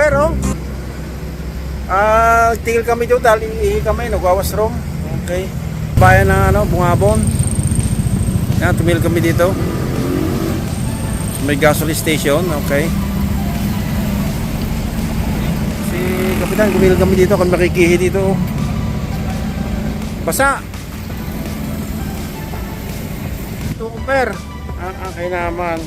pero tigil kami dito dahil iihi kami, nagwawashroom. Okay. Bayan ng Bungabon. Yan, tumil kami dito. May gasoline station, okay. Si Kapitan, tumil kami dito, kung makikihi dito. Basa. Ito, kumper. Ang naman.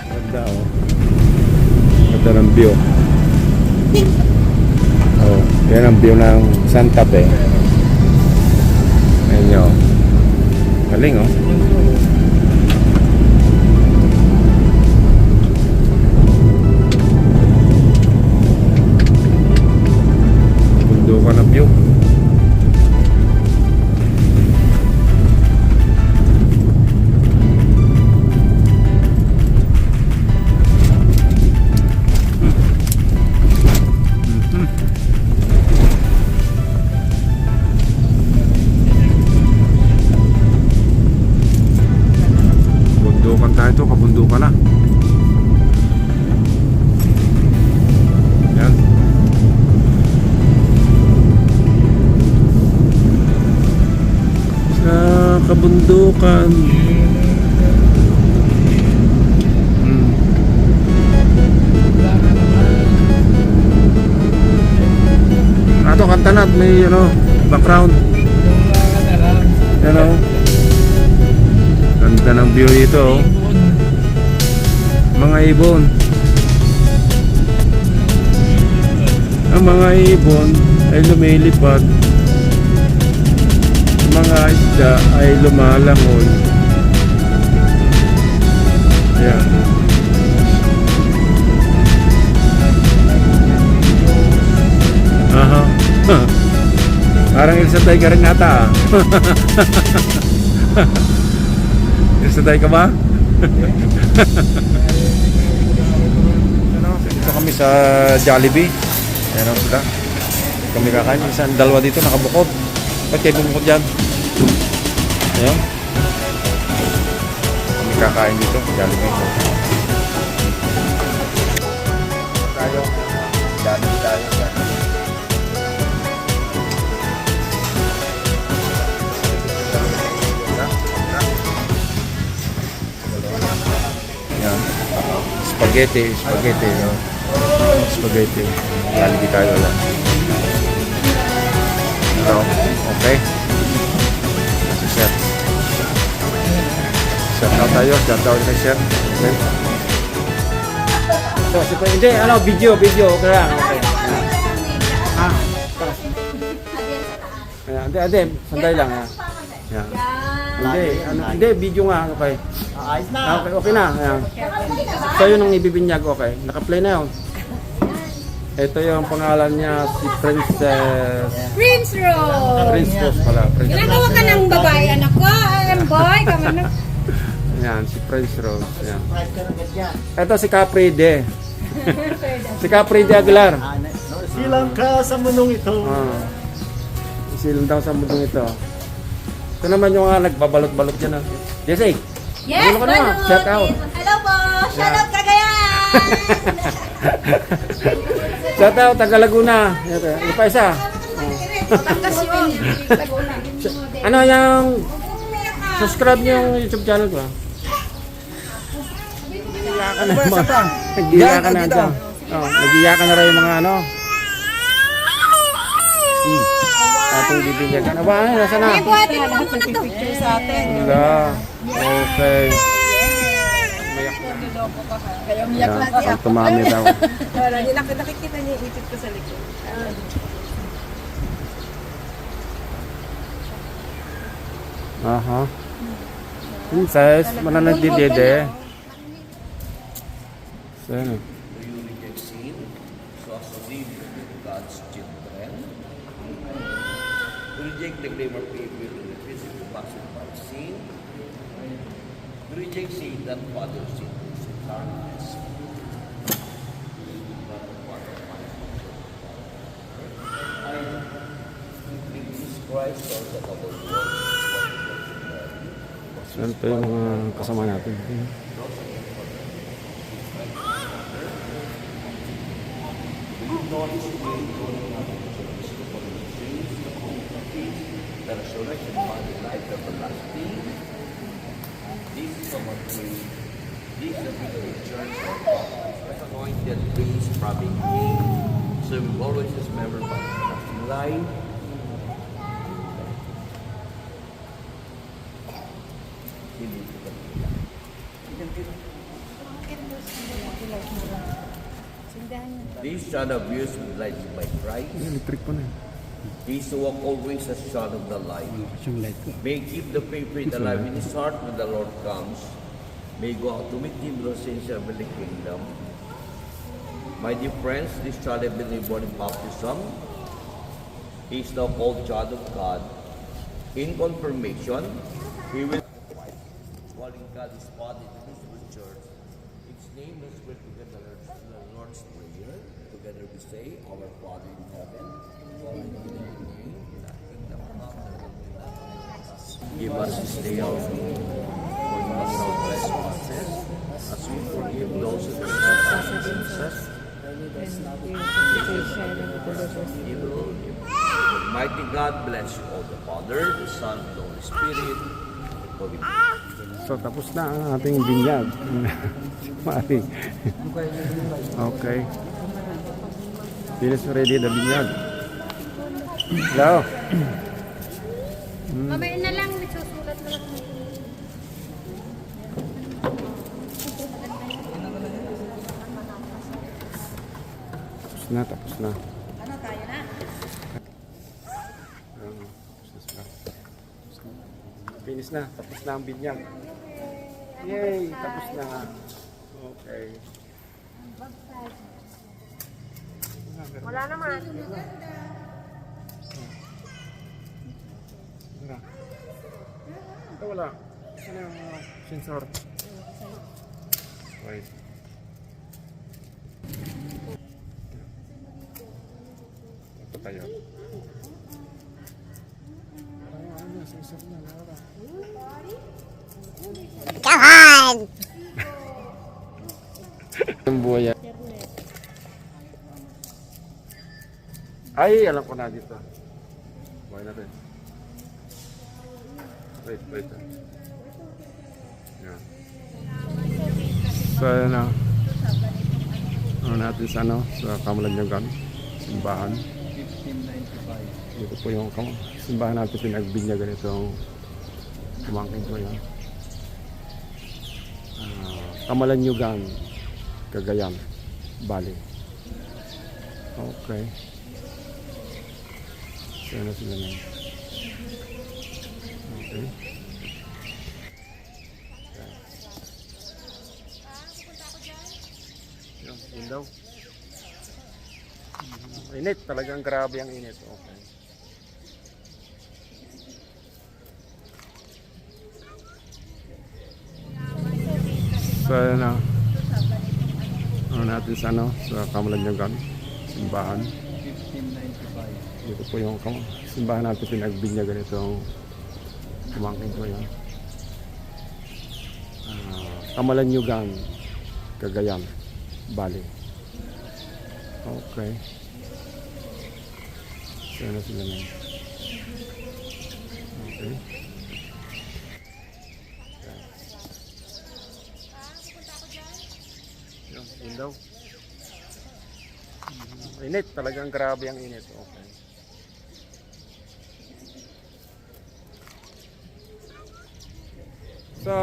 Ganda, oh. Ganda ng view. Oh, yan ang view ng Santa Fe. Ayan nyo. Galing, oh. Bundukan ng view. Ito, kabundukan na. Yan. Sa kabundukan. Ato kanta na, may background. Yan, ganda ng view dito, mga ibon. Ang mga ibon ay lumilipad, mga isda ay lumalangoy. Ayan. Aha. Parang Elsa Tiger rin nata. Elsa Tiger ka ba? Dito kami sa Jollibee. Ayan o sila. Kami kakain. Isang dalawa dito nakabukod. Ba't kayo bumukod dyan? Ayan. Kami kakain dito. Jollibee. Tayo. Jollibee tayo. Spaghetti, no? Spaghetti. Jollibee tayo lang. Okay. Si Chef. Shout out tayo. Shout out kay Chef. Okay. So, hindi, video. Okay lang. Okay. Hindi. Sandali lang. Yan. Hindi, video nga. Okay. Ayos na. Okay na. Ayan. So yun ang ibibinyag, okay. Naka-play na yun. Ito yung pangalan niya, si Princess Rose. Prince Rose pala. Ginagawa ka ng babae, anak ko. Boy, kama na. Ayan, si Prince Rose. Ayan. Ito si Capri De. Si Capri De Aguilar. Silang ka sa mundong ito. Silang daw sa mundong ito. Ito naman yung nagbabalot-balot dyan. Jesse. Yes, Ano ka na? Shout out. Hello po. Shout out Cagayan. Shout out, taga Laguna. Ito pa isa. Batangas yun. Ano yung subscribe niyo yung YouTube channel ko? Nag-iyakan na dyan. Nag-iyakan na rin yung mga atong bibigyan. Aba, nasa na? May buhati naman po na to. Sa atin. Wala. Okay. Kaya umiyak na siya. Pag tumami daw. Nakikita niya yung ipit ko sa likod. Aha. Princess, mananag di dede. Saan? Reject the claim of people in the physical vaccine vaccine. Reject sin that father sin is darkness. Jesus Christ, Lord of the world. Saan pa yung mga kasama natin? saw his way going up to the streams, the hope of peace, the resurrection body, life everlasting. This is our prayer. This is the victory church of God. Anointed priest, probably king. So we always remember by everlasting life. Hindi ko kanila. This son of yours will light you by Christ. Electric pa na. These who walk always as son of the light. Yung light ko. May keep the faith alive in his heart when the Lord comes. May go out to meet him through sins of the kingdom. My dear friends, this child has been born in baptism. He is now called child of God. In confirmation, he will calling God his Father in the visible church. Its name is spread together the Lord's Prayer. Together we say, Our Father in heaven, hallowed be thy name, thy kingdom come, thy will be done. Give us this day our food. Forgive us our trespasses, as we forgive those who trespass against us. Evil. Mighty God bless you all, the Father, the Son, and the Holy Spirit. Holy So tapos na ang ating binyag. Mari. Okay. Finish ready the binyag. Hello. Mamaya na lang, may susulat na lang. Tapos na. Ano tayo na? Finish na. Tapos na ang binyag. Yay! Tapos na. Okay. Wala naman. Wala. Ano yung sensor? Wait. Ito tayo. Ano, sensor na. Wala. Ang buhay. Ay, alam ko na dito. Buhay natin. Wait. Yan. So, ayan na. Ano natin sa sa Kamalanyagan. Simbahan. 1595. Dito po yung simbahan natin pinagbinyagan itong kumangkin ko yan. Kamalanyagan, Cagayan, Bali. Okay. So, na sila na. Okay. Yung window. Init, talagang grabe ang init. Okay. So, na. Ano natin sa sa Kamalanyagan, simbahan. 1595. Dito po yung simbahan natin pinagbinyagan itong kumangkin ko yan. Kamalanyagan, Cagayan, Bali. Okay. So, na sila na. Okay. Yung window. Init, talagang grabe ang init. Okay. So,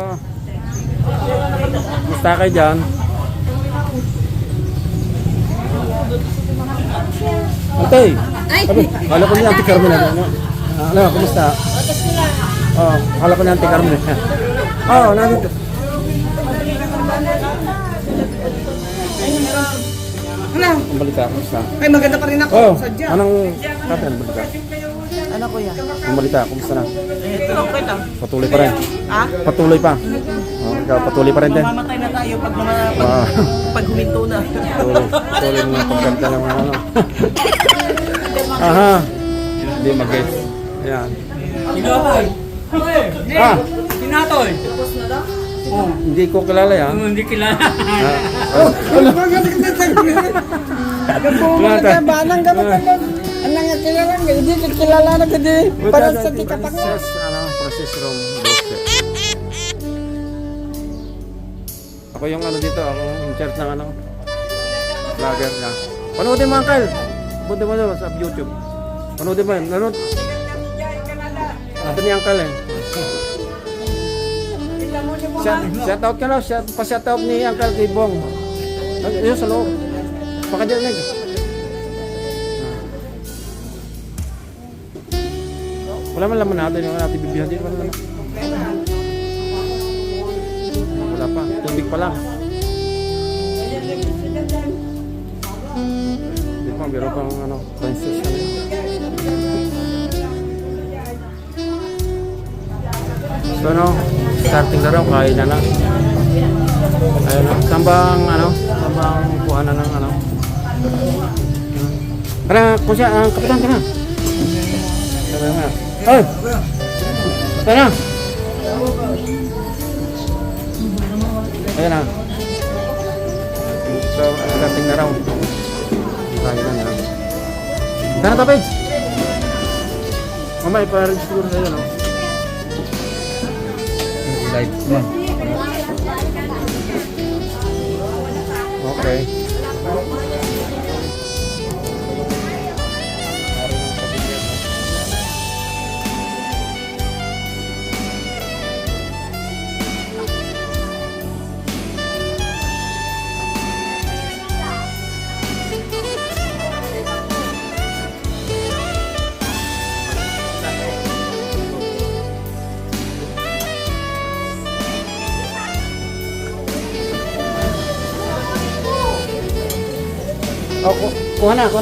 gusto kayo dyan? Ate! Kala ko niya Ate Carmen. Ano, kumusta? Oh, kala ko niya Ate Carmen. Oh, nandito. Ano? Ang balita, kumusta? Ay, maganda pa rin ako. Oh, Sadya. anong tatay, ang balita? Ano kuya? Ang balita, kumusta na? Okay lang. Patuloy pa rin? Ha? Patuloy pa? Oh, ikaw, patuloy pa rin din? Mamamatay na tayo pag Wow. pag huminto na. Patuloy mo na pagkanta ng mga ano. Aha. Hindi mag-gets. Ayan. Hinatoy! Ah! Hinatoy! Tapos na daw? Hindi ko kilala yan. Hindi kilala. Banang gabi ka lang. Anong nga kilala nga, hindi ka kilala na gadi. Parang sa tikatak nga. Process room 12. Ako yung ano dito, ako in charge ng ano, vlogger na. Panoodin mo, Uncle. Punta mo sa YouTube. Panoodin mo yun. Nanood. Ito ni Uncle eh. Shout out ka na. Pa-shout out ni Uncle kay Bong. Ayun sa loob. Baka dyan nag. Wala man laman natin. Yung natin bibihan din. Wala pa. Tubig pa lang. Hindi pa. Meron pang ano, princess na yun. So ano, starting na raw, kain na na. Ayun na, sambang kuha na ng ano. Para, kung siya, kapitan ka na. Sabi mo na. Ay! Kapitan na! Ayun na. So, starting na raw. Kain na na. Sana to, Paige! Mama, ipa-register sa'yo, no? Live mo. Okay. Oh, kuha na. Oh,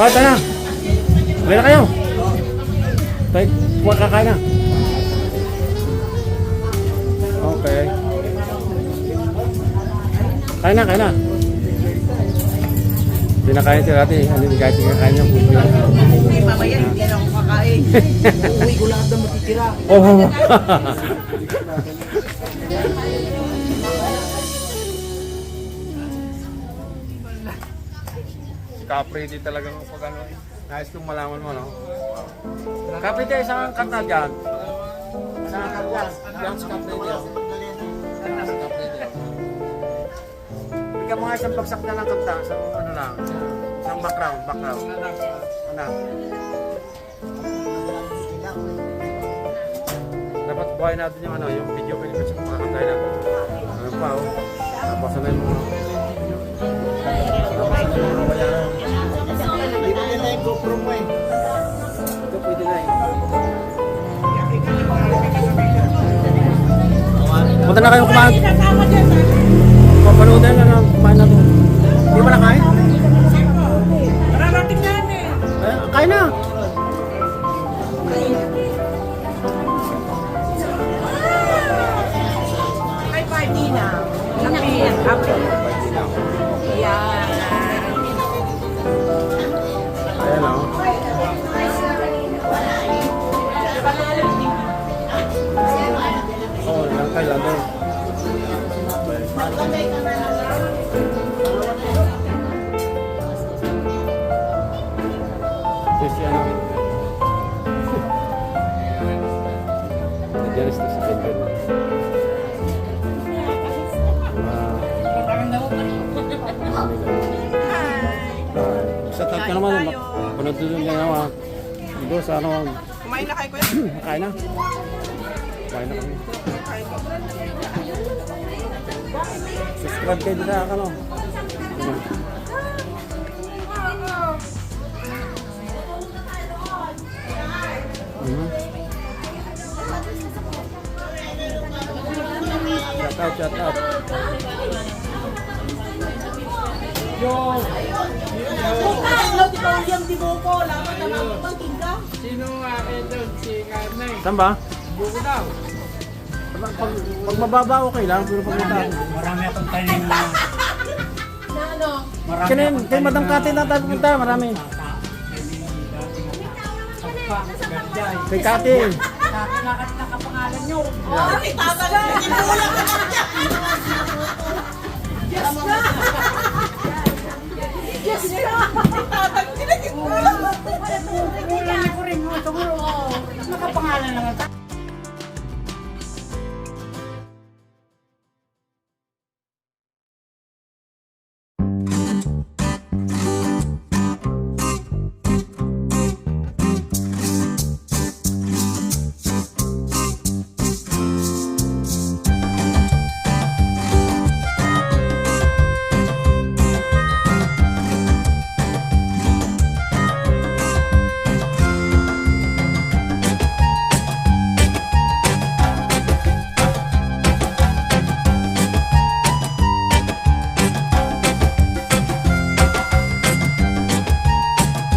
ito na. Uwi na kayo. Tayo, kuha kakain na. Okay. Kain na. Hindi na kain sila ate. Hindi kahit kakain yung puso lang. Mamaya, hindi na ako kakain. Uuwi ko lahat na matitira. Oh. Kapre di talaga pag ano. Nais kong malaman mo, no? Kapre di, isang kanta dyan. Isang kanta dyan. Yan sa kapre di. Kanta sa kapre di. Bigyan mo nga isang bagsak na ng kanta. Isang ano lang. Isang background. Anak. Dapat buhay natin yung ano, yung video clip sa mga kantay natin. Ano pa, oh. Tapos na yung mga. GoPro mo eh. Ito pwede na eh. Punta na kayo kumain. Papanoodin na lang kumain na ito. Hindi ba nakain? Mararating na yan eh. Kain na. Ay, party na. Kami yan, kami. Yan. Ayan o. Oh, lang kayo lang doon. Kasi ano. Nandiyan ito si Kendall. Sa tag ka naman, panood doon niya naman. Digo sa ano. Kumain na kayo, kuya? Kain na. Kain na kami. Subscribe kayo dito sa ano. Shout out. Sino akin doon? Si Carmen. Saan ba? Buko daw. Pag mababa okay lang, pero pag mataas. Marami akong tanim na. Kaya Madam Kati na tayo pupunta, marami. Kay Kati. pangalan nyo. Ay, tama na. Kinulang ka na. Yes na. Yes na. Tatang sila kinulang. Kulang ko rin mo. Siguro, nakapangalan naman.